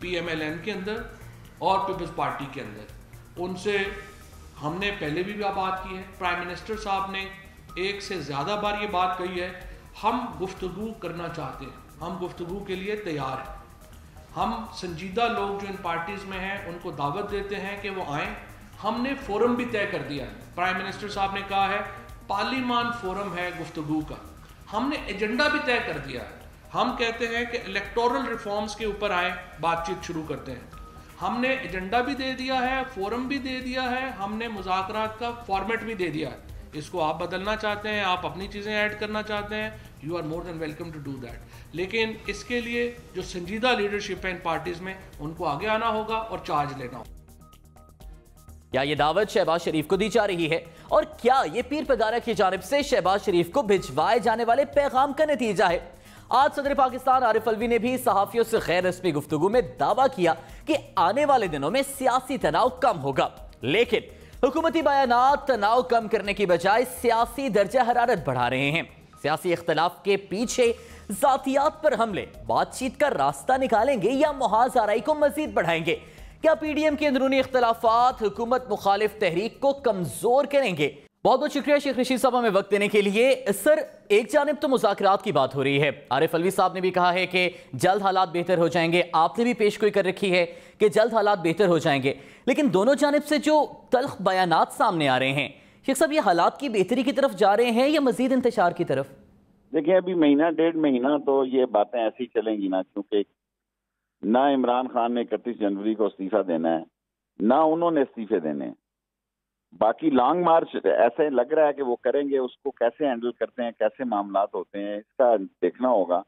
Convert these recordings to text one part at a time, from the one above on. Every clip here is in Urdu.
PMLN کے اندر اور پیپلز پارٹی کے اندر. ان سے ہم نے پہلے بھی بات کی ہے. پرائم منسٹر صاحب نے ایک سے زیادہ بار یہ بات کہی ہے, ہم گفتگو کرنا چاہتے ہیں, ہم گفتگو کے لیے تیار ہیں. ہم سنجیدہ لوگ جو ان پارٹیز میں ہیں ان کو دعوت دیتے ہیں کہ وہ آئیں. ہم نے فورم بھی طے کر دیا ہے. پرائم منسٹر صاحب نے کہا ہے پارلیمان فورم ہے گفتگو کا. ہم نے ایجنڈا بھی طے کر دیا ہے. ہم کہتے ہیں کہ الیکٹورل ریفارمز کے اوپر آئیں, بات چیت شروع کرتے ہیں. ہم نے ایجنڈا بھی دے دیا ہے, فورم بھی دے دیا ہے, ہم نے مذاکرات کا فارمیٹ بھی دے دیا ہے. اس کو آپ بدلنا چاہتے ہیں, آپ اپنی چیزیں ایڈ کرنا چاہتے ہیں, you are more than welcome to do that. لیکن اس کے لیے جو سنجیدہ لیڈرشپ ہے ان پارٹیز میں, ان کو آگے آنا ہوگا اور چارج لینا ہوگا. کیا یہ دعوت شہباز شریف کو دی جا رہی ہے, اور کیا یہ پیر پگارا کی جانب سے شہباز شریف کو بھجوائے جانے والے پیغام کا نتیجہ ہے؟ آج صدر پاکستان عارف الوی نے بھی صحافیوں سے غیر رسمی گفتگو میں دعویٰ کیا کہ آنے والے دنوں میں سیاسی تناؤ کم ہوگا, لیکن حکومتی بیانات تناؤ کم کرنے کی بجائے سیاسی درجہ حرارت بڑھا رہے ہیں. سیاسی اختلاف کے پیچھے ذاتیات پر حملے بات چیت کا راستہ نکالیں گے یا محاذ آرائی کو مزید بڑھائیں گے؟ کیا پی ڈی ایم کے اندرونی اختلافات حکومت مخالف تحریک کو کمزور کریں گے؟ بہت بہت شکریہ شیخ رشید صاحب ہمیں وقت دینے کے لیے. سر, ایک جانب تو مذاکرات کی بات ہو رہی ہے, عارف الوی صاحب نے بھی کہا ہے کہ جلد حالات بہتر ہو جائیں گے, آپ نے بھی پیش گوئی کر رکھی ہے کہ جلد حالات بہتر ہو جائیں گے, لیکن دونوں جانب سے جو تلخ بیانات سامنے آ رہے ہیں, شیخ صاحب یہ حالات کی بہتری کی طرف جا رہے ہیں یا مزید انتشار کی طرف؟ دیکھیں ابھی مہینہ ڈیڑھ مہینہ تو یہ باتیں ایسی چلیں گی نا, کیونکہ نہ عمران خان نے 31 جنوری کو استعفیٰ دینا ہے, نہ انہوں نے استعفے دینے ہیں. باقی لانگ مارچ ایسے لگ رہا ہے کہ وہ کریں گے, اس کو کیسے ہینڈل کرتے ہیں, کیسے معاملات ہوتے ہیں, اس کا دیکھنا ہوگا.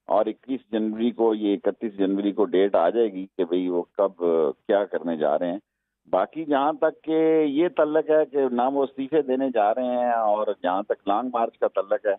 اور 21 جنوری کو یہ 31 جنوری کو ڈیٹ آ جائے گی کہ بھئی وہ کب کیا کرنے جا رہے ہیں. باقی جہاں تک کہ یہ تعلق ہے کہ نہ وہ استعفے دینے جا رہے ہیں, اور جہاں تک لانگ مارچ کا تعلق ہے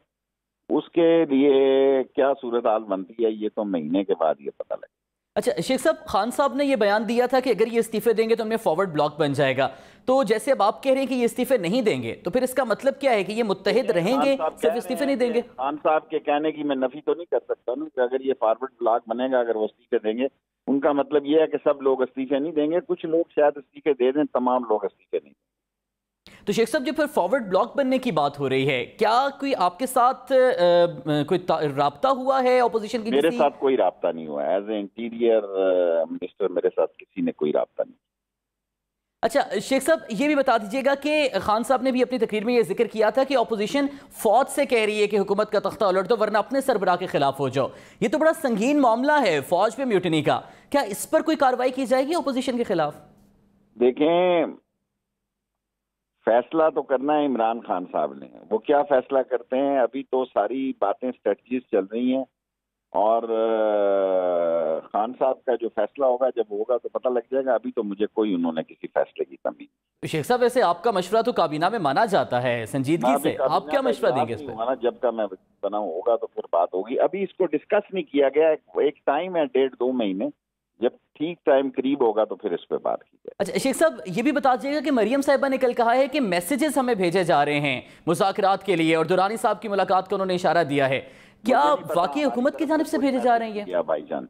اس کے لیے کیا صورتحال بنتی ہے یہ تو مہینے کے بعد یہ پتہ لگے. اچھا شیخ صاحب, خان صاحب نے یہ بیان دیا تھا کہ اگر یہ استعفے دیں گے تو ہمیں فارورڈ بلاک بن جائے گا, تو جیسے اب آپ کہہ رہے ہیں کہ یہ استعفے نہیں دیں گے, تو پھر اس کا مطلب کیا ہے کہ یہ متحد رہیں گے, صرف استعفے نہیں دیں گے؟ خان صاحب کے کہنے کی میں نفی تو نہیں کر سکتا نا کہ اگر یہ فارورڈ بلاک بنے گا, اگر وہ استعفے دیں گے, ان کا مطلب یہ ہے کہ سب لوگ استعفے نہیں دیں گے, کچھ لوگ شاید استعفے دے دیں, تمام لوگ استعفے نہیں دیں. تو شیخ صاحب جو پھر فارورڈ بلاک بننے کی بات ہو رہی ہے, کیا کوئی آپ کے ساتھ کوئی رابطہ ہوا ہے اپوزیشن کی؟ میرے ساتھ کوئی رابطہ نہیں ہوا, ایز اے انٹیریئر منسٹر میرے ساتھ کسی نے کوئی رابطہ نہیں. اچھا شیخ صاحب یہ بھی بتا دیجیے گا کہ خان صاحب نے بھی اپنی تقریر میں یہ ذکر کیا تھا کہ اپوزیشن فوج سے کہہ رہی ہے کہ حکومت کا تختہ الٹ دو ورنہ اپنے سربراہ کے خلاف ہو جاؤ. یہ تو بڑا سنگین معاملہ ہے فوج پہ میوٹنی کا, کیا اس پر کوئی کارروائی کی جائے گی اپوزیشن کے خلاف؟ دیکھیں فیصلہ تو کرنا ہے عمران خان صاحب نے, وہ کیا فیصلہ کرتے ہیں. ابھی تو ساری باتیں اسٹریٹجیز چل رہی ہیں, اور خان صاحب کا جو فیصلہ ہوگا جب ہوگا تو پتہ لگ جائے گا. ابھی تو مجھے کوئی انہوں نے کسی فیصلے کی کمی. شیخ صاحب ویسے آپ کا مشورہ تو کابینہ میں مانا جاتا ہے سنجیدگی سے, آپ کیا مشورہ دیں گے اس پہ؟ جب کا میں بناؤں ہوگا تو پھر بات ہوگی. ابھی اس کو ڈسکس نہیں کیا گیا, ایک ٹائم ہے 1.5-2 مہینے, جب ٹھیک ٹائم قریب ہوگا تو پھر اس پہ بات کی جائے. اچھا شیخ صاحب یہ بھی بتا دیجیے گا کہ مریم صاحبہ نے کل کہا ہے کہ میسیجز ہمیں بھیجے جا رہے ہیں مذاکرات کے لیے, اور دورانی صاحب کی ملاقات کو انہوں نے اشارہ دیا ہے, کیا واقعی حکومت کی جانب سے بھیجے جا رہے ہیں؟ بھائی جان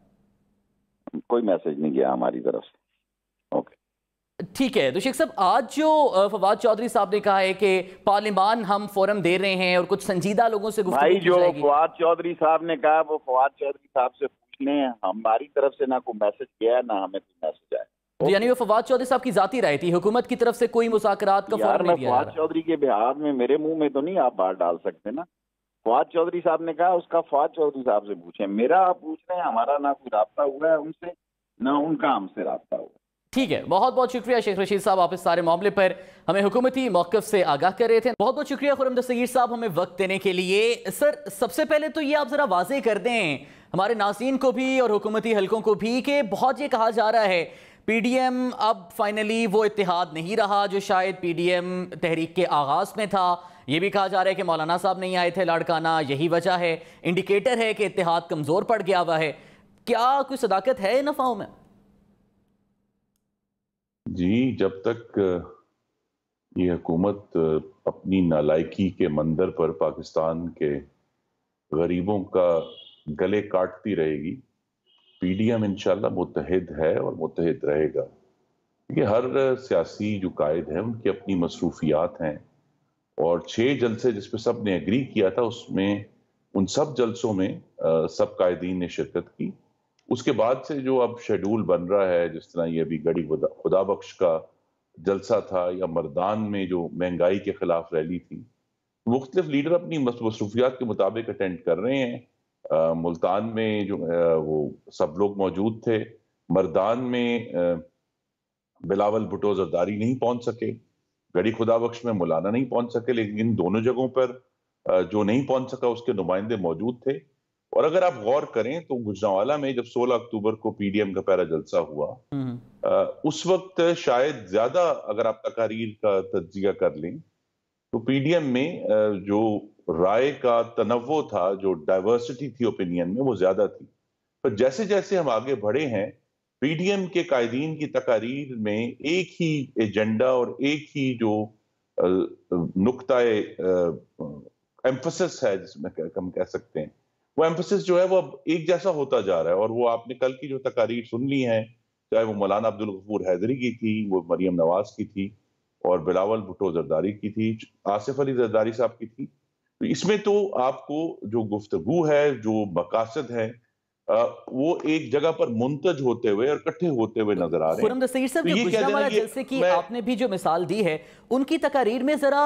کوئی میسج نہیں گیا ہماری طرف سے. اوکے ٹھیک ہے. تو شیخ صاحب آج جو فواد چودھری صاحب نے کہا ہے کہ پارلیمان ہم فورم دے رہے ہیں اور کچھ سنجیدہ لوگوں سے گفتگو کی جائے گی, جو فواد چودھری صاحب نے کہا وہ فواد چودھری صاحب سے پوچھ لیں. ہماری طرف سے نہ کوئی میسج گیا نہ ہمیں کوئی میسج آیا. یعنی وہ فواد چودھری صاحب کی ذاتی رائے تھی, حکومت کی طرف سے کوئی مذاکرات کا فورم نہیں دیا جا رہا. فواد چودھری کے بہار میں میرے منہ میں تو نہیں آپ بات ڈال سکتے نا. فواد چودھری صاحب نے کہا اس کا فواد چودھری صاحب سے پوچھیں, میرا آپ پوچھ رہے ہیں. ہمارا نہ کوئی رابطہ ہوا ہے ان سے, نہ ان کا ہم سے رابطہ ہوا. ٹھیک ہے, بہت بہت شکریہ شیخ رشید صاحب, آپ اس سارے معاملے پر ہمیں حکومتی موقف سے آگاہ کر رہے تھے. بہت بہت شکریہ خرم دستگیر صاحب ہمیں وقت دینے کے لیے. سر سب سے پہلے تو یہ آپ ذرا واضح کر دیں ہمارے ناظرین کو بھی اور حکومتی حلقوں کو بھی کہ بہت یہ کہا جا رہا ہے پی ڈی ایم اب فائنلی وہ اتحاد نہیں رہا جو شاید پی ڈی ایم تحریک کے آغاز میں تھا. یہ بھی کہا جا رہا ہے کہ مولانا صاحب نہیں آئے تھے لاڑکانہ, یہی وجہ ہے, انڈیکیٹر ہے کہ اتحاد کمزور پڑ گیا ہوا ہے. کیا کوئی صداقت ہے ان افواہوں میں؟ جی, جب تک یہ حکومت اپنی نالائکی کے مندر پر پاکستان کے غریبوں کا گلے کاٹتی رہے گی, پی ڈی ایم انشاءاللہ متحد ہے اور متحد رہے گا، کہ ہر سیاسی جو قائد ہیں ان کی اپنی مصروفیات ہیں، اور 6 جلسے جس پہ سب نے اگری کیا تھا، اس میں ان سب جلسوں میں سب قائدین نے شرکت کی۔ اس کے بعد سے جو اب شیڈول بن رہا ہے، جس طرح یہ ابھی گڑھی خدا بخش کا جلسہ تھا، یا مردان میں جو مہنگائی کے خلاف ریلی تھی، مختلف لیڈر اپنی مصروفیات کے مطابق اٹینڈ کر رہے ہیں۔ ملتان میں جو وہ سب لوگ موجود تھے، مردان میں بلاول بھٹو زرداری نہیں پہنچ سکے، گڑھی خدا بخش میں مولانا نہیں پہنچ سکے، لیکن ان دونوں جگہوں پر جو نہیں پہنچ سکا اس کے نمائندے موجود تھے۔ اور اگر آپ غور کریں تو گجرانوالہ میں جب 16 اکتوبر کو پی ڈی ایم کا پہلا جلسہ ہوا، اس وقت شاید زیادہ اگر آپ تقاریر کا تجزیہ کر لیں تو پی ڈی ایم میں جو رائے کا تنوع تھا، جو ڈائیورسٹی تھی اوپینین میں، وہ زیادہ تھی۔ پر جیسے جیسے ہم آگے بڑھے ہیں، پی ڈی ایم کے قائدین کی تقاریر میں ایک ہی ایجنڈا اور ایک ہی جو نقطۂ ایمفسس ہے، جس میں ہم کہہ سکتے ہیں، وہ ایمفسس جو ہے وہ اب ایک جیسا ہوتا جا رہا ہے۔ اور وہ آپ نے کل کی جو تقاریر سن لی ہیں، چاہے وہ مولانا عبدالغفور حیدری کی تھی، وہ مریم نواز کی تھی، اور بلاول بھٹو زرداری کی تھی، آصف علی زرداری صاحب کی تھی، تو اس میں تو آپ کو جو گفتگو ہے، جو مقاصد ہیں، وہ ایک جگہ پر منتج ہوتے ہوئے اور اکٹھے ہوتے ہوئے نظر آ رہے ہیں۔ خرم دستگیر صاحب، جو گجرانوالہ جلسے کی آپ نے بھی جو مثال دی ہے، ان کی تقاریر میں ذرا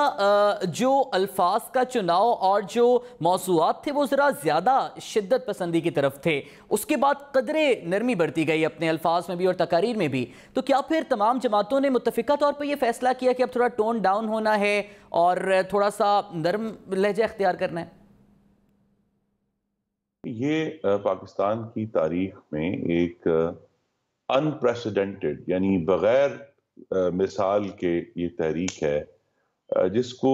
جو الفاظ کا چناؤ اور جو موضوعات تھے وہ ذرا زیادہ شدت پسندی کی طرف تھے، اس کے بعد قدرے نرمی برتی گئی اپنے الفاظ میں بھی اور تقاریر میں بھی۔ تو کیا پھر تمام جماعتوں نے متفقہ طور پر یہ فیصلہ کیا کہ اب تھوڑا ٹون ڈاؤن ہونا ہے اور تھوڑا سا نرم لہجہ اختیار کرنا ہے؟ یہ پاکستان کی تاریخ میں ایک انپریسیڈنٹڈ، یعنی بغیر مثال کے یہ تحریک ہے، جس کو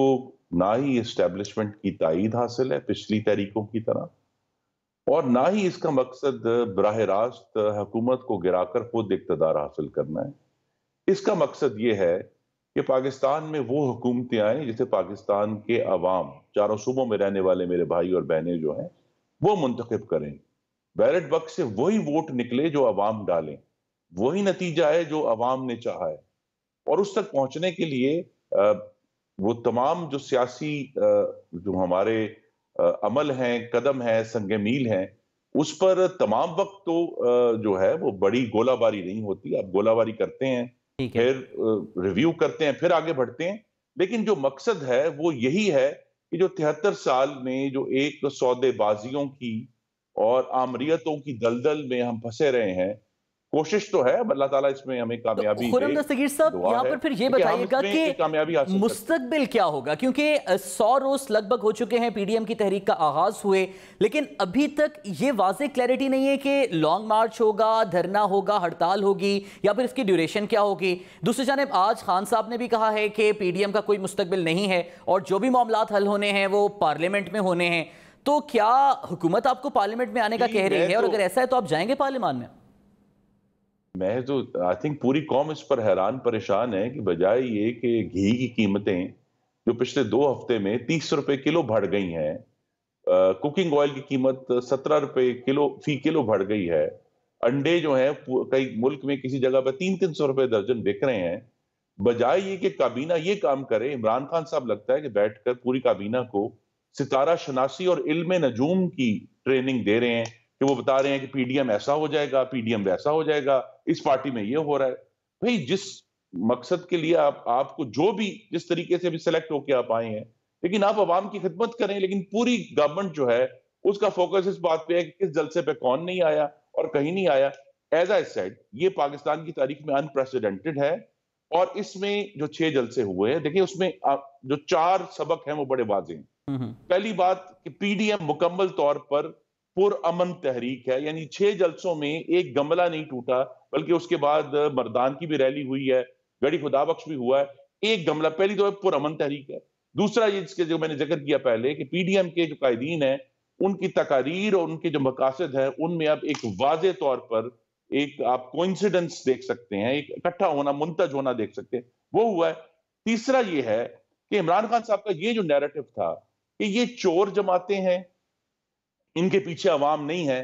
نہ ہی اسٹیبلشمنٹ کی تائید حاصل ہے پچھلی تحریکوں کی طرح، اور نہ ہی اس کا مقصد براہ راست حکومت کو گرا کر خود اقتدار حاصل کرنا ہے۔ اس کا مقصد یہ ہے کہ پاکستان میں وہ حکومتیں آئیں جسے پاکستان کے عوام، چاروں صوبوں میں رہنے والے میرے بھائی اور بہنیں جو ہیں، وہ منتخب کریں۔ بیلٹ باکس سے وہی ووٹ نکلے جو عوام ڈالیں، وہی نتیجہ ہے جو عوام نے چاہا ہے۔ اور اس تک پہنچنے کے لیے وہ تمام جو سیاسی جو ہمارے عمل ہیں، قدم ہیں، سنگ میل ہیں، اس پر تمام وقت تو جو ہے وہ بڑی گولہ باری نہیں ہوتی۔ آپ گولہ باری کرتے ہیں، پھر ریویو کرتے ہیں، پھر آگے بڑھتے ہیں، لیکن جو مقصد ہے وہ یہی ہے کہ جو 73 سال میں جو ایک سودے بازیوں کی اور آمریتوں کی دلدل میں ہم پھنسے رہے ہیں، کوشش تو ہے، اللہ تعالیٰ اس میں ہمیں کامیابی دے۔ خرم دستگیر صاحب، یہاں پر پھر یہ بتائیے گا کہ مستقبل کیا ہوگا، کیونکہ 100 روز لگ بھگ ہو چکے ہیں پی ڈی ایم کی تحریک کا آغاز ہوئے، لیکن ابھی تک یہ واضح کلیئرٹی نہیں ہے کہ لانگ مارچ ہوگا، دھرنا ہوگا، ہڑتال ہوگی، یا پھر اس کی ڈیوریشن کیا ہوگی۔ دوسری جانب آج خان صاحب نے بھی کہا ہے کہ پی ڈی ایم کا کوئی مستقبل نہیں ہے اور جو بھی معاملات حل ہونے ہیں وہ پارلیمنٹ میں ہونے ہیں۔ تو کیا حکومت آپ کو پارلیمنٹ میں آنے کا کہہ رہی ہے، اور اگر ایسا ہے تو آپ جائیں گے پارلیمان میں؟ میں تو آئی تھنک پوری قوم اس پر حیران پریشان ہے کہ بجائے یہ کہ گھی کی قیمتیں جو پچھلے 2 ہفتے میں 30 روپے کلو بڑھ گئی ہیں، کوکنگ آئل کی قیمت 17 روپے فی کلو بڑھ گئی ہے، انڈے جو ہیں کئی ملک میں کسی جگہ پہ 300 روپے درجن بک رہے ہیں، بجائے یہ کہ کابینہ یہ کام کرے، عمران خان صاحب لگتا ہے کہ بیٹھ کر پوری کابینہ کو ستارہ شناسی اور علم نجوم کی ٹریننگ دے رہے ہیں، کہ وہ بتا رہے ہیں کہ پی ڈی ایم ایسا ہو جائے گا، پی ڈی ایم ویسا ہو جائے گا، اس پارٹی میں یہ ہو رہا ہے۔ بھئی جس مقصد کے لیے آپ کو جو بھی جس طریقے سے بھی سلیکٹ ہو کے آپ آئے ہیں، لیکن آپ عوام کی خدمت کریں، لیکن پوری گورنمنٹ جو ہے اس کا فوکس اس بات پہ ہے کہ کس جلسے پہ کون نہیں آیا اور کہیں نہیں آیا۔ ایز آئی سیڈ، یہ پاکستان کی تاریخ میں انپریسیڈنٹڈ ہے، اور اس میں جو 6 جلسے ہوئے ہیں، دیکھیں اس میں جو 4 سبق ہیں وہ بڑے واضح ہیں۔ پہلی بات کہ پی ڈی ایم مکمل طور پر پرامن تحریک ہے، یعنی 6 جلسوں میں ایک گملہ نہیں ٹوٹا، بلکہ اس کے بعد مردان کی بھی ریلی ہوئی ہے، گڑھی خدا بخش بھی ہوا ہے، ایک گملہ، پہلی تو پرامن تحریک ہے۔ دوسرا یہ جس کے جو میں نے ذکر کیا پہلے کہ پی ڈی ایم کے جو قائدین ہیں، ان کی تقاریر اور ان کے جو مقاصد ہیں، ان میں اب ایک واضح طور پر ایک آپ کوئنسیڈنس دیکھ سکتے ہیں، ایک اکٹھا ہونا، منتج ہونا دیکھ سکتے ہیں، وہ ہوا ہے۔ تیسرا یہ ہے کہ عمران خان صاحب کا یہ جو نیریٹو تھا کہ یہ چور جماعتیں ہیں، ان کے پیچھے عوام نہیں ہے،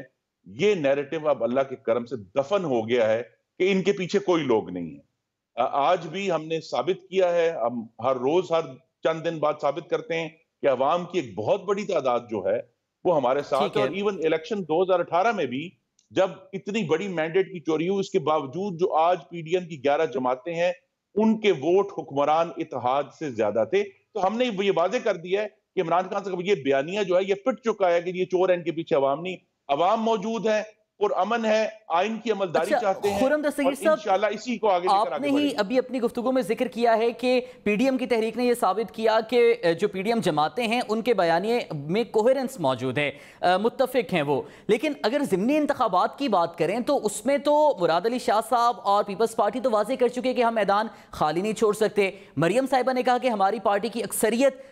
یہ نیریٹو اب اللہ کے کرم سے دفن ہو گیا ہے کہ ان کے پیچھے کوئی لوگ نہیں ہے۔ آج بھی ہم نے ثابت کیا ہے، ہم ہر روز ہر چند دن بعد ثابت کرتے ہیں کہ عوام کی ایک بہت بڑی تعداد جو ہے وہ ہمارے ساتھ ہے۔ اور ایون الیکشن 2018 میں بھی جب اتنی بڑی مینڈیٹ کی چوری ہوئی، اس کے باوجود جو آج پی ڈی ایم کی 11 جماعتیں ہیں ان کے ووٹ حکمران اتحاد سے زیادہ تھے۔ تو ہم نے یہ واضح کر دیا ہے کہ عمران خان صاحب یہ بیانیہ جو ہے یہ پٹ چکا ہے کہ یہ چور ہے، ان کے پیچھے عوام نہیں، عوام موجود ہے، پر امن ہے، آئین کی عملداری چاہتے ہیں، خرم دستگیر اور انشاءاللہ اسی کو آگے لے کر آپ نے ہی ابھی اپنی گفتگو میں ذکر کیا ہے کہ پی ڈی ایم کی تحریک نے یہ ثابت کیا کہ جو پی ڈی ایم جماعتیں ہیں ان کے بیانیے میں کوہرنس موجود ہے، متفق ہیں وہ، لیکن اگر ضمنی انتخابات کی بات کریں تو اس میں تو مراد علی شاہ صاحب اور پیپلز پارٹی تو واضح کر چکے کہ ہم میدان خالی نہیں چھوڑ سکتے۔ مریم صاحبہ نے کہا کہ ہماری پارٹی کی اکثریت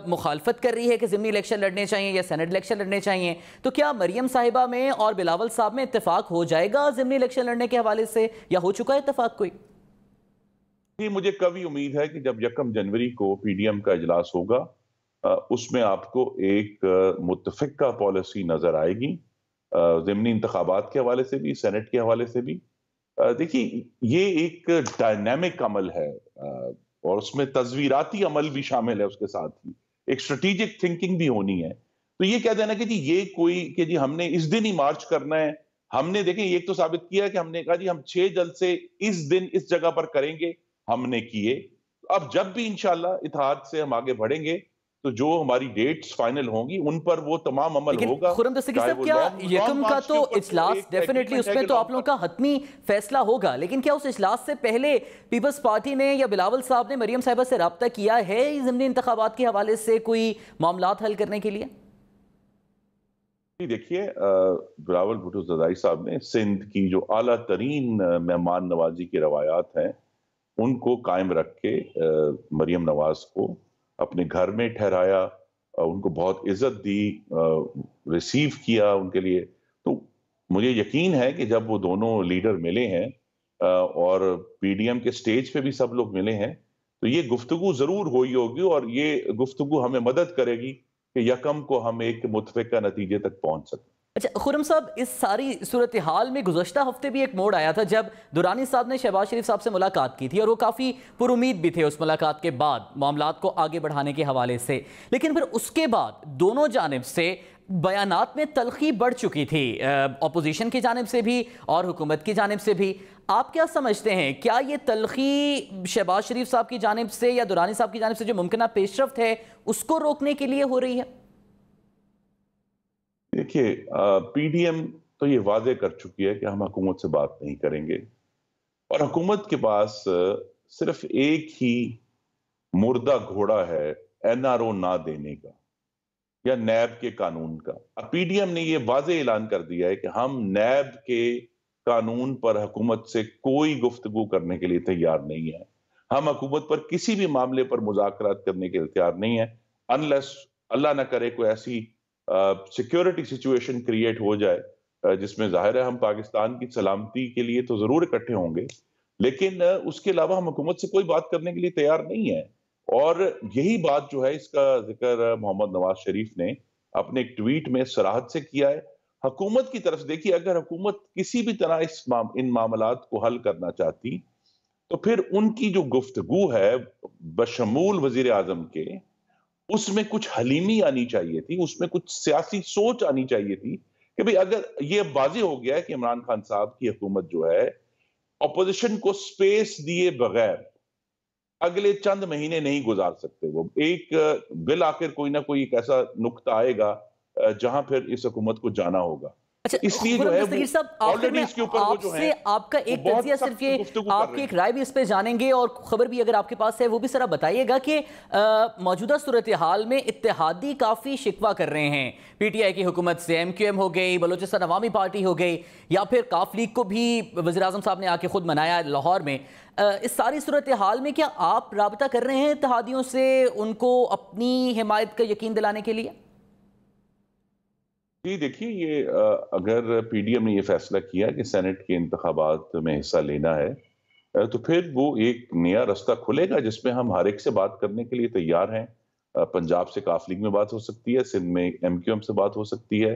مخالفت کر رہی ہے کہ ضمنی الیکشن لڑنے چاہیے یا سینٹ الیکشن لڑنے چاہیے، تو کیا مریم صاحبہ میں اور بلاول صاحب میں اتفاق ہو جائے گا ضمنی الیکشن لڑنے کے حوالے سے، یا ہو چکا ہے اتفاق کوئی؟ مجھے کبھی امید ہے کہ جب 1 جنوری کو پی ڈی ایم کا اجلاس ہوگا اس میں آپ کو ایک متفقہ پالیسی نظر آئے گی، ضمنی انتخابات کے حوالے سے بھی، سینٹ کے حوالے سے بھی۔ دیکھیے یہ ایک ڈائنامک عمل ہے اور اس میں تصویراتی عمل بھی شامل ہے، اس کے ساتھ ہی ایک اسٹریٹجک تھنکنگ بھی ہونی ہے۔ تو یہ کہہ دینا کہ جی یہ کوئی کہ جی ہم نے اس دن ہی مارچ کرنا ہے، ہم نے دیکھیں ایک تو ثابت کیا ہے کہ ہم نے کہا جی ہم 6 جلسے اس دن اس جگہ پر کریں گے، ہم نے کیے۔ اب جب بھی انشاءاللہ اتحاد سے ہم آگے بڑھیں گے تو جو ہماری ڈیٹس فائنل ہوں گی ان پر وہ تمام عمل ہوگا۔ خرم دستگیر صاحب کیا 1 کا تو اجلاس ڈیفینیٹلی اس میں تو آپ لوگوں کا حتمی فیصلہ ہوگا، لیکن کیا اس اجلاس سے پہلے پیپلز پارٹی نے یا بلاول صاحب نے مریم صاحبہ سے رابطہ کیا ہے ضمنی انتخابات کے حوالے سے کوئی معاملات حل کرنے کے لیے؟ دیکھیے بلاول بھٹو زرداری صاحب نے سندھ کی جو اعلیٰ ترین مہمان نوازی کی روایات ہیں ان کو قائم رکھ کے مریم نواز کو اپنے گھر میں ٹھہرایا، ان کو بہت عزت دی، ریسیو کیا ان کے لیے۔ تو مجھے یقین ہے کہ جب وہ دونوں لیڈر ملے ہیں اور پی ڈی ایم کے سٹیج پہ بھی سب لوگ ملے ہیں تو یہ گفتگو ضرور ہوئی ہوگی، اور یہ گفتگو ہمیں مدد کرے گی کہ 1 کو ہم ایک متفقہ نتیجے تک پہنچ سکیں۔ اچھا خرم صاحب، اس ساری صورتحال میں گزشتہ ہفتے بھی ایک موڑ آیا تھا جب درانی صاحب نے شہباز شریف صاحب سے ملاقات کی تھی، اور وہ کافی پر امید بھی تھے اس ملاقات کے بعد معاملات کو آگے بڑھانے کے حوالے سے، لیکن پھر اس کے بعد دونوں جانب سے بیانات میں تلخی بڑھ چکی تھی، اپوزیشن کی جانب سے بھی اور حکومت کی جانب سے بھی۔ آپ کیا سمجھتے ہیں، کیا یہ تلخی شہباز شریف صاحب کی جانب سے یا درانی صاحب کی جانب سے جو ممکنہ پیش رفت ہے اس کو روکنے کے لیے ہو رہی ہے؟ دیکھیے پی ڈی ایم تو یہ واضح کر چکی ہے کہ ہم حکومت سے بات نہیں کریں گے، اور حکومت کے پاس صرف ایک ہی مردہ گھوڑا ہے این آر او نہ دینے کا یا نیب کے قانون کا۔ پی ڈی ایم نے یہ واضح اعلان کر دیا ہے کہ ہم نیب کے قانون پر حکومت سے کوئی گفتگو کرنے کے لیے تیار نہیں ہے، ہم حکومت پر کسی بھی معاملے پر مذاکرات کرنے کے لیے تیار نہیں ہے انلیس اللہ نہ کرے کوئی ایسی سیکیورٹی سچویشن کریٹ ہو جائے جس میں ظاہر ہے ہم پاکستان کی سلامتی کے لیے تو ضرور اکٹھے ہوں گے، لیکن اس کے علاوہ ہم حکومت سے کوئی بات کرنے کے لیے تیار نہیں ہے۔ اور یہی بات جو ہے اس کا ذکر محمد نواز شریف نے اپنے ایک ٹویٹ میں صراحت سے کیا ہے۔ حکومت کی طرف دیکھیے اگر حکومت کسی بھی طرح ان معاملات کو حل کرنا چاہتی تو پھر ان کی جو گفتگو ہے بشمول وزیر اعظم کے، اس میں کچھ حلیمی آنی چاہیے تھی، اس میں کچھ سیاسی سوچ آنی چاہیے تھی کہ بھئی اگر یہ واضح ہو گیا ہے کہ عمران خان صاحب کی حکومت جو ہے اپوزیشن کو سپیس دیے بغیر اگلے چند مہینے نہیں گزار سکتے، وہ ایک بالآخر کوئی نہ کوئی ایک ایسا نقطہ آئے گا جہاں پھر اس حکومت کو جانا ہوگا۔ اس لیے جو ہے آپ کا ایک تجزیہ صرف یہ، آپ کی ایک رائے بھی اس پہ جانیں گے اور خبر بھی اگر آپ کے پاس ہے وہ بھی ذرا بتائیے گا کہ موجودہ صورتحال میں اتحادی کافی شکوہ کر رہے ہیں پی ٹی آئی کی حکومت سے، ایم کیو ایم ہو گئی، بلوچستان عوامی پارٹی ہو گئی، یا پھر کاف لیگ کو بھی وزیر اعظم صاحب نے آ کے خود منایا لاہور میں۔ اس ساری صورتحال میں کیا آپ رابطہ کر رہے ہیں اتحادیوں سے ان کو اپنی حمایت کا یقین دلانے کے لیے؟ جی دیکھیے، یہ اگر پی ڈی ایم نے یہ فیصلہ کیا کہ سینٹ کے انتخابات میں حصہ لینا ہے تو پھر وہ ایک نیا رستہ کھلے گا جس میں ہم ہر ایک سے بات کرنے کے لیے تیار ہیں۔ پنجاب سے کاف لیگ میں بات ہو سکتی ہے، سندھ میں ایم کیو ایم سے بات ہو سکتی ہے،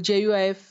JUIF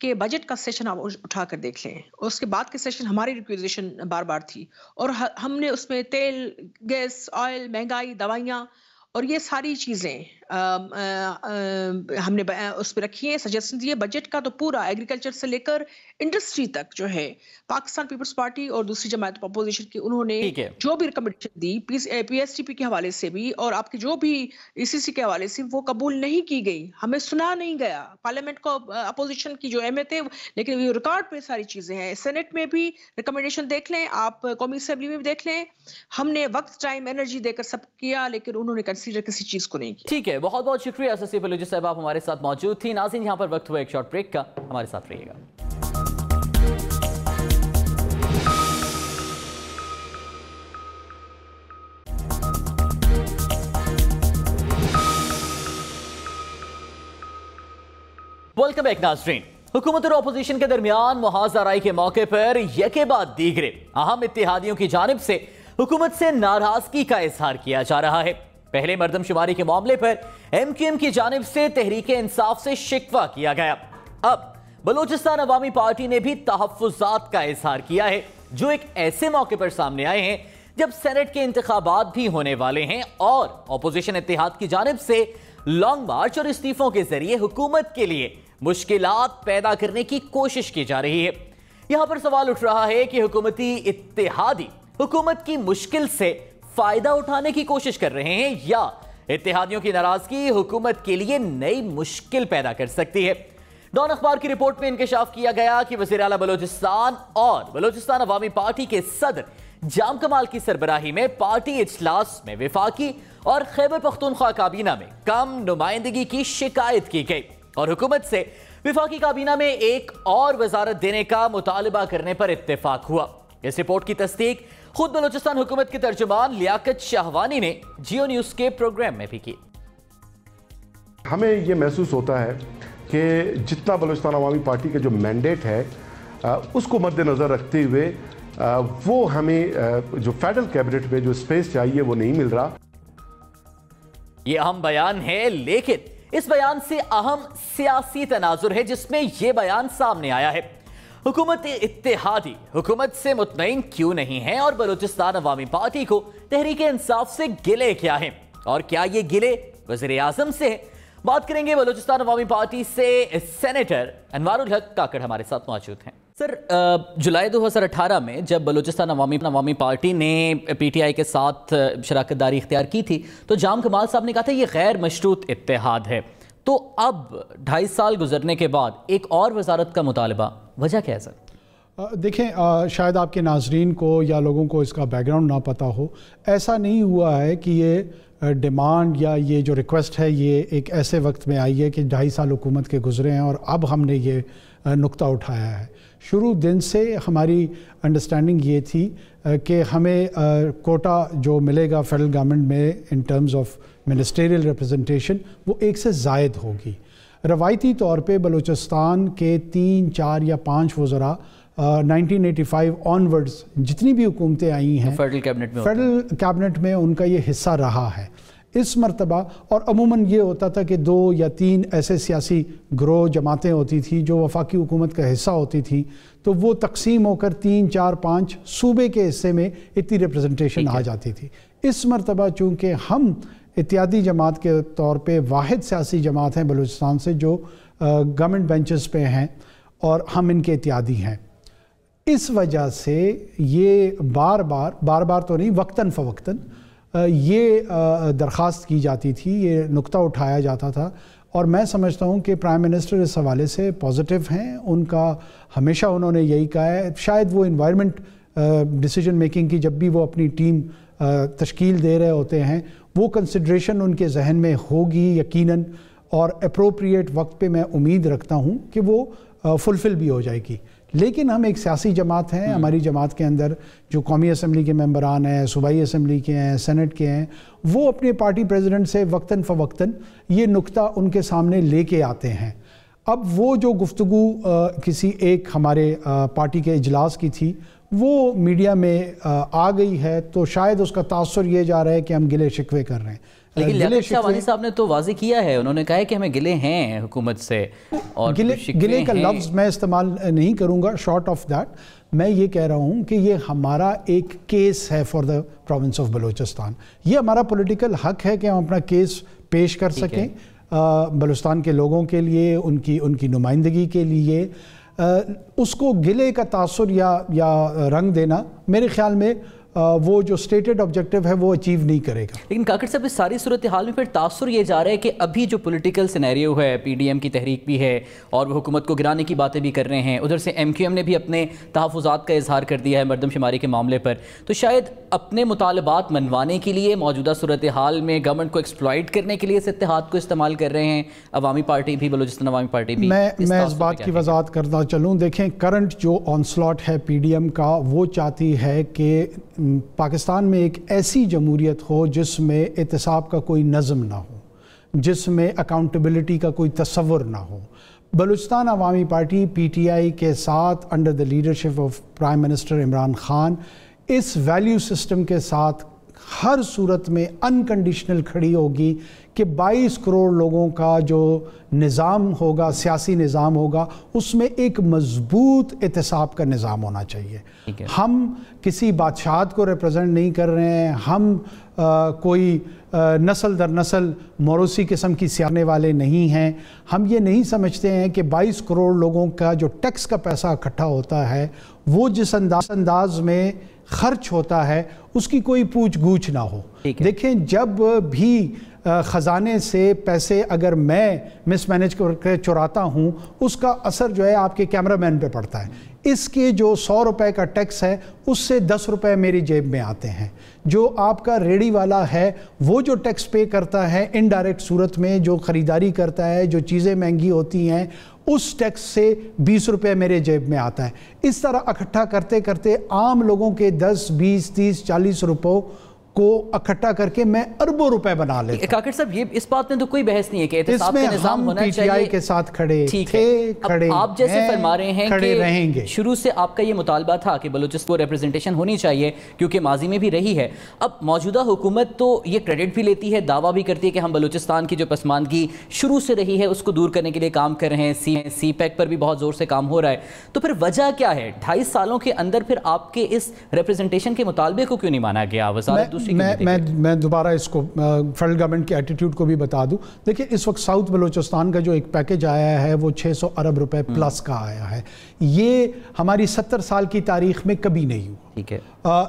کہ بجٹ کا سیشن آپ اٹھا کر دیکھ لیں، اس کے بعد کے سیشن ہماری ریکویزیشن بار بار تھی، اور ہم نے اس میں تیل، گیس، آئل، مہنگائی، دوائیاں اور یہ ساری چیزیں ہم نے اس پہ رکھی ہیں، سجیشن دیے۔ بجٹ کا تو پورا ایگریکلچر سے لے کر انڈسٹری تک جو ہے پاکستان پیپلز پارٹی اور دوسری جماعت اپوزیشن کی انہوں نے جو بھی ریکمنڈیشن دی پی ایس ٹی پی کے حوالے سے بھی اور آپ کے جو بھی ای سی سی کے حوالے سے، وہ قبول نہیں کی گئی، ہمیں سنا نہیں گیا۔ پارلیمنٹ کو اپوزیشن کی جو اہمیت ہے، لیکن یہ ریکارڈ پہ ساری چیزیں ہیں۔ سینٹ میں بھی ریکمنڈیشن دیکھ لیں آپ، قومی اسمبلی میں بھی دیکھ لیں، ہم نے وقت، ٹائم، انرجی دے کر سب کیا، لیکن انہوں نے کنسیڈر کسی چیز کو نہیں کیا۔ ٹھیک ہے، بہت بہت شکریہ اساسی بلوچی صاحب، آپ ہمارے ساتھ موجود تھی۔ ناظرین، یہاں پر وقت ہوا ایک شارٹ بریک کا، ہمارے ساتھ رہیے گا۔ ویلکم بیک ناظرین۔ حکومت اور اپوزیشن کے درمیان محاذ آرائی کے موقع پر یکے بعد دیگرے اہم اتحادیوں کی جانب سے حکومت سے ناراضگی کا اظہار کیا جا رہا ہے۔ پہلے مردم شماری کے معاملے پر ایم کیو ایم کی جانب سے تحریک انصاف سے شکوہ کیا گیا۔ اب بلوچستان عوامی پارٹی نے بھی تحفظات کا اظہار کیا ہے، جو ایک ایسے موقع پر سامنے آئے ہیں جب سینٹ کے انتخابات بھی ہونے والے ہیں اور اپوزیشن اتحاد کی جانب سے لانگ مارچ اور استعفوں کے ذریعے حکومت کے لیے مشکلات پیدا کرنے کی کوشش کی جا رہی ہے۔ یہاں پر سوال اٹھ رہا ہے کہ حکومتی اتحادی حکومت کی مشکل سے فائدہ اٹھانے کی کوشش کر رہے ہیں یا اتحادیوں کی ناراضگی حکومت کے لیے نئی مشکل پیدا کر سکتی ہے۔ ڈان اخبار کی رپورٹ میں انکشاف کیا گیا کہ وزیر اعلیٰ بلوچستان اور بلوچستان عوامی پارٹی کے صدر جام کمال کی سربراہی میں پارٹی اجلاس میں وفاقی اور خیبر پختونخوا کابینہ میں کم نمائندگی کی شکایت کی گئی اور حکومت سے وفاقی کابینہ میں ایک اور وزارت دینے کا مطالبہ کرنے پر اتفاق ہوا۔ اس رپورٹ کی تصدیق خود بلوچستان حکومت کے ترجمان لیاقت شاہوانی نے جیو نیوز کے پروگرام میں بھی کی۔ ہمیں یہ محسوس ہوتا ہے کہ جتنا بلوچستان عوامی پارٹی کا جو مینڈیٹ ہے اس کو مد نظر رکھتے ہوئے وہ ہمیں جو فیڈرل کیبنٹ میں جو سپیس چاہیے وہ نہیں مل رہا۔ یہ اہم بیان ہے، لیکن اس بیان سے اہم سیاسی تناظر ہے جس میں یہ بیان سامنے آیا ہے۔ حکومت اتحادی حکومت سے مطمئن کیوں نہیں ہے اور بلوچستان عوامی پارٹی کو تحریک انصاف سے گلے کیا ہیں اور کیا یہ گلے وزیر اعظم سے ہیں؟ بات کریں گے بلوچستان عوامی پارٹی سے سینیٹر انوار الحق کاکڑ ہمارے ساتھ موجود ہیں۔ سر، جولائی 2018 میں جب بلوچستان عوامی پارٹی نے پی ٹی آئی کے ساتھ شراکت داری اختیار کی تھی تو جام کمال صاحب نے کہا تھا یہ غیر مشروط اتحاد ہے، تو اب 2.5 سال گزرنے کے بعد ایک اور وزارت کا مطالبہ، وجہ کیا ہے سر؟ دیکھیں، شاید آپ کے ناظرین کو یا لوگوں کو اس کا بیک گراؤنڈ نہ پتہ ہو، ایسا نہیں ہوا ہے کہ یہ ڈیمانڈ یا یہ جو ریکویسٹ ہے یہ ایک ایسے وقت میں آئی ہے کہ 2.5 سال حکومت کے گزرے ہیں اور اب ہم نے یہ نقطہ اٹھایا ہے۔ شروع دن سے ہماری انڈرسٹینڈنگ یہ تھی کہ ہمیں کوٹا جو ملے گا فیڈرل گورنمنٹ میں in terms of ministerial representation وہ 1 سے زائد ہوگی۔ روایتی طور پہ بلوچستان کے 3، 4 یا 5 وزراء 1985 آنورڈز جتنی بھی حکومتیں آئی ہیں فیڈرل کیبنٹ میں ان کا یہ حصہ رہا ہے۔ اس مرتبہ اور عموماً یہ ہوتا تھا کہ 2 یا 3 ایسے سیاسی گروہ جماعتیں ہوتی تھی جو وفاقی حکومت کا حصہ ہوتی تھی، تو وہ تقسیم ہو کر 3، 4، 5 صوبے کے حصے میں اتنی ریپرزنٹیشن آ جاتی تھی۔ اس مرتبہ چونکہ ہم اتحادی جماعت کے طور پہ واحد سیاسی جماعت ہیں بلوچستان سے جو گورنمنٹ بینچز پہ ہیں اور ہم ان کے اتحادی ہیں، اس وجہ سے یہ بار بار تو نہیں، وقتاً فوقتاً یہ درخواست کی جاتی تھی، یہ نقطہ اٹھایا جاتا تھا، اور میں سمجھتا ہوں کہ پرائم منسٹر اس حوالے سے پازیٹیو ہیں۔ ان کا ہمیشہ انہوں نے یہی کہا ہے، شاید وہ انوائرمنٹ ڈیسیجن میکنگ کی جب بھی وہ اپنی ٹیم تشکیل دے رہے ہوتے ہیں وہ کنسیڈریشن ان کے ذہن میں ہوگی یقیناً، اور اپروپریٹ وقت پہ میں امید رکھتا ہوں کہ وہ فلفل بھی ہو جائے گی۔ لیکن ہم ایک سیاسی جماعت ہیں، ہماری جماعت کے اندر جو قومی اسمبلی کے ممبران ہیں، صوبائی اسمبلی کے ہیں، سینٹ کے ہیں، وہ اپنے پارٹی پریزیڈنٹ سے وقتاً فوقتاً یہ نقطہ ان کے سامنے لے کے آتے ہیں۔ اب وہ جو گفتگو کسی ایک ہمارے پارٹی کے اجلاس کی تھی وہ میڈیا میں آ گئی ہے، تو شاید اس کا تاثر یہ جا رہا ہے کہ ہم گلے شکوے کر رہے ہیں۔ لیکن لیاقت شاہوانی صاحب نے تو واضح کیا ہے، انہوں نے کہا ہے کہ ہمیں گلے ہیں حکومت سے، اور گلے کا لفظ میں استعمال نہیں کروں گا، شارٹ آف دیٹ میں یہ کہہ رہا ہوں کہ یہ ہمارا ایک کیس ہے for the province of Balochistan. یہ ہمارا پولیٹیکل حق ہے کہ ہم اپنا کیس پیش کر سکیں بلوچستان کے لوگوں کے لیے، ان کی نمائندگی کے لیے. اس کو گلے کا تاثر یا رنگ دینا میرے خیال میں وہ جو سٹیٹڈ آبجیکٹیو ہے وہ اچیو نہیں کرے گا. لیکن کاکڑ صاحب اس ساری صورتحال میں پھر تاثر یہ جا رہا ہے کہ ابھی جو پولیٹیکل سینیریو ہے، پی ڈی ایم کی تحریک بھی ہے اور وہ حکومت کو گرانے کی باتیں بھی کر رہے ہیں، ادھر سے ایم کیو ایم نے بھی اپنے تحفظات کا اظہار کر دیا ہے مردم شماری کے معاملے پر، تو شاید اپنے مطالبات منوانے کے لیے موجودہ صورتحال میں گورنمنٹ کو ایکسپلائٹ کرنے کے لیے اس اتحاد کو استعمال کر رہے ہیں عوامی پارٹی بھی، بلوچستان عوامی پارٹی بھی. میں اس بات کی وضاحت کرنا چلوں، دیکھیں کرنٹ جو آنسلاٹ ہے پی ڈی ایم کا، وہ چاہتی ہے کہ پاکستان میں ایک ایسی جمہوریت ہو جس میں احتساب کا کوئی نظم نہ ہو، جس میں اکاؤنٹیبلٹی کا کوئی تصور نہ ہو. بلوچستان عوامی پارٹی پی ٹی آئی کے ساتھ under the leadership of prime minister Imran Khan اس ویلیو سسٹم کے ساتھ ہر صورت میں انکنڈیشنل کھڑی ہوگی کہ 22 کروڑ لوگوں کا جو نظام ہوگا، سیاسی نظام ہوگا، اس میں ایک مضبوط احتساب کا نظام ہونا چاہیے. ہم کسی بادشاہت کو ریپرزینٹ نہیں کر رہے ہیں، ہم کوئی نسل در نسل موروثی قسم کی سیانے والے نہیں ہیں. ہم یہ نہیں سمجھتے ہیں کہ 22 کروڑ لوگوں کا جو ٹیکس کا پیسہ اکٹھا ہوتا ہے وہ جس انداز میں خرچ ہوتا ہے اس کی کوئی پوچھ گوچھ نہ ہو. دیکھیں جب بھی خزانے سے پیسے اگر میں مس مینج کر کے چراتا ہوں، اس کا اثر جو ہے آپ کے کیمرہ مین پہ پڑتا ہے. اس کے جو 100 روپے کا ٹیکس ہے اس سے 10 روپے میری جیب میں آتے ہیں. جو آپ کا ریڑی والا ہے وہ جو ٹیکس پے کرتا ہے انڈائریکٹ صورت میں، جو خریداری کرتا ہے، جو چیزیں مہنگی ہوتی ہیں، اس ٹیکس سے 20 روپے میرے جیب میں آتا ہے. اس طرح اکٹھا کرتے کرتے عام لوگوں کے 10 20 30 40 روپوں کو اکٹھا کر کے میں اربوں روپے بنا لیتا ہوں. کاکڑ صاحب یہ اس بات میں تو کوئی بحث نہیں ہے کہ احتساب کا نظام ہونا چاہیے. پی ٹی آئی کے ساتھ کھڑے تھے، کھڑے آپ جیسے فرما رہے ہیں کھڑے رہیں گے. شروع سے آپ کا یہ مطالبہ تھا کہ بلوچستان کو ریپرزنٹیشن ہونی چاہیے کیونکہ ماضی میں بھی رہی ہے. اب موجودہ حکومت تو یہ کریڈٹ بھی لیتی ہے، دعویٰ بھی کرتی ہے کہ ہم بلوچستان کی جو پسماندگی شروع سے رہی ہے اس کو دور کرنے کے لیے کام کر رہے ہیں، سی پیک پر بھی بہت زور سے کام ہو رہا ہے. تو پھر وجہ کیا ہے 2.5 سالوں کے اندر پھر آپ کے اس ریپرزنٹیشن کے مطالبے کو کیوں نہیں مانا گیا؟ وزارت دوسری میں دوبارہ اس کو فیڈرل گورنمنٹ کے ایٹیٹیوڈ کو بھی بتا دوں. دیکھیں اس وقت ساؤتھ بلوچستان کا جو ایک پیکج آیا ہے وہ 600 ارب روپے پلس کا آیا ہے. یہ ہماری 70 سال کی تاریخ میں کبھی نہیں ہوا.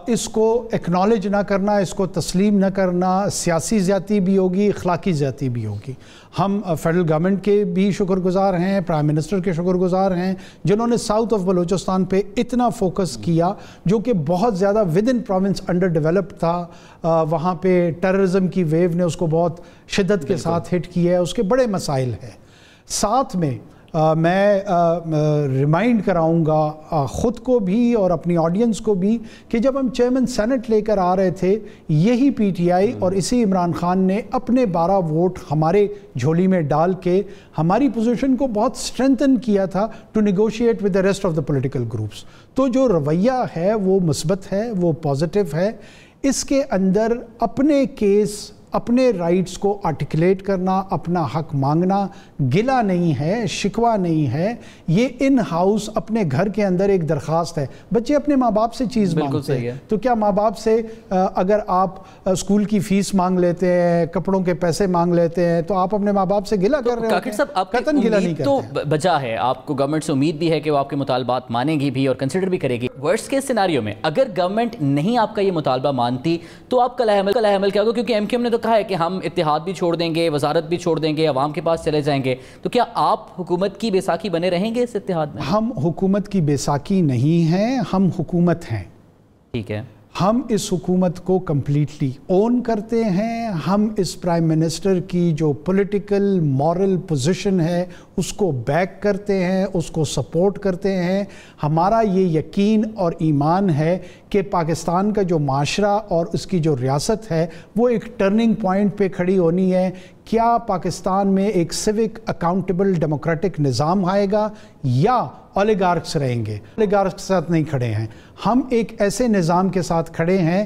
اس کو ایکنالج نہ کرنا، اس کو تسلیم نہ کرنا سیاسی زیادتی بھی ہوگی، اخلاقی زیادتی بھی ہوگی. ہم فیڈرل گورنمنٹ کے بھی شکر گزار ہیں، پرائم منسٹر کے شکر گزار ہیں جنہوں نے ساؤتھ آف بلوچستان پہ اتنا فوکس کیا جو کہ بہت زیادہ with in province under developed تھا. وہاں پہ ٹیررزم کی ویو نے اس کو بہت شدت کے ساتھ ہٹ کیا ہے، اس کے بڑے مسائل ہیں. ساتھ میں میں ریمائنڈ کراؤں گا خود کو بھی اور اپنی آڈینس کو بھی کہ جب ہم چیئرمین سینٹ لے کر آ رہے تھے، یہی پی ٹی آئی اور اسی عمران خان نے اپنے 12 ووٹ ہمارے جھولی میں ڈال کے ہماری پوزیشن کو بہت سٹرینتھن کیا تھا to negotiate with the rest of the political groups. تو جو رویہ ہے وہ مثبت ہے، وہ پازیٹیو ہے. اس کے اندر اپنے کیس، اپنے رائٹس کو آرٹیکولیٹ کرنا، اپنا حق مانگنا گلہ نہیں ہے، شکوہ نہیں ہے. یہ ان ہاؤس اپنے گھر کے اندر ایک درخواست ہے. بچے اپنے ماں باپ سے چیز مانگتے ہیں تو کیا ماں باپ سے اگر آپ اسکول کی فیس مانگ لیتے ہیں، کپڑوں کے پیسے مانگ لیتے ہیں تو آپ اپنے ماں باپ سے گلہ کر رہے ہیں؟ قطعاً گلہ نہیں کرتے. تو بجا ہے، آپ کو گورنمنٹ سے امید بھی ہے کہ وہ آپ کے مطالبات مانے گی بھی اور کنسیڈر بھی کرے گی. ورسٹ کیس سیناریو میں اگر گورنمنٹ نہیں آپ کا یہ مطالبہ مانتی تو آپ کا عمل کیا ہوگا؟ کیونکہ ایم کیو ایم نے تو کہا ہے کہ ہم اتحاد بھی چھوڑ دیں گے، وزارت بھی چھوڑ دیں گے، عوام کے پاس چلے جائیں گے. تو کیا آپ حکومت کی بیساکھی بنے رہیں گے اس اتحاد میں؟ ہم حکومت کی بیساکھی نہیں ہیں، ہم حکومت ہیں. ٹھیک ہے، ہم اس حکومت کو کمپلیٹلی اون کرتے ہیں. ہم اس پرائم منسٹر کی جو پولیٹیکل مورل پوزیشن ہے اس کو بیک کرتے ہیں، اس کو سپورٹ کرتے ہیں. ہمارا یہ یقین اور ایمان ہے کہ پاکستان کا جو معاشرہ اور اس کی جو ریاست ہے وہ ایک ٹرننگ پوائنٹ پہ کھڑی ہونی ہے. کیا پاکستان میں ایک سیوک اکاؤنٹیبل ڈیموکریٹک نظام آئے گا یا اولیگارکس رہیں گے؟ اولیگارکس کے ساتھ نہیں کھڑے ہیں، ہم ایک ایسے نظام کے ساتھ کھڑے ہیں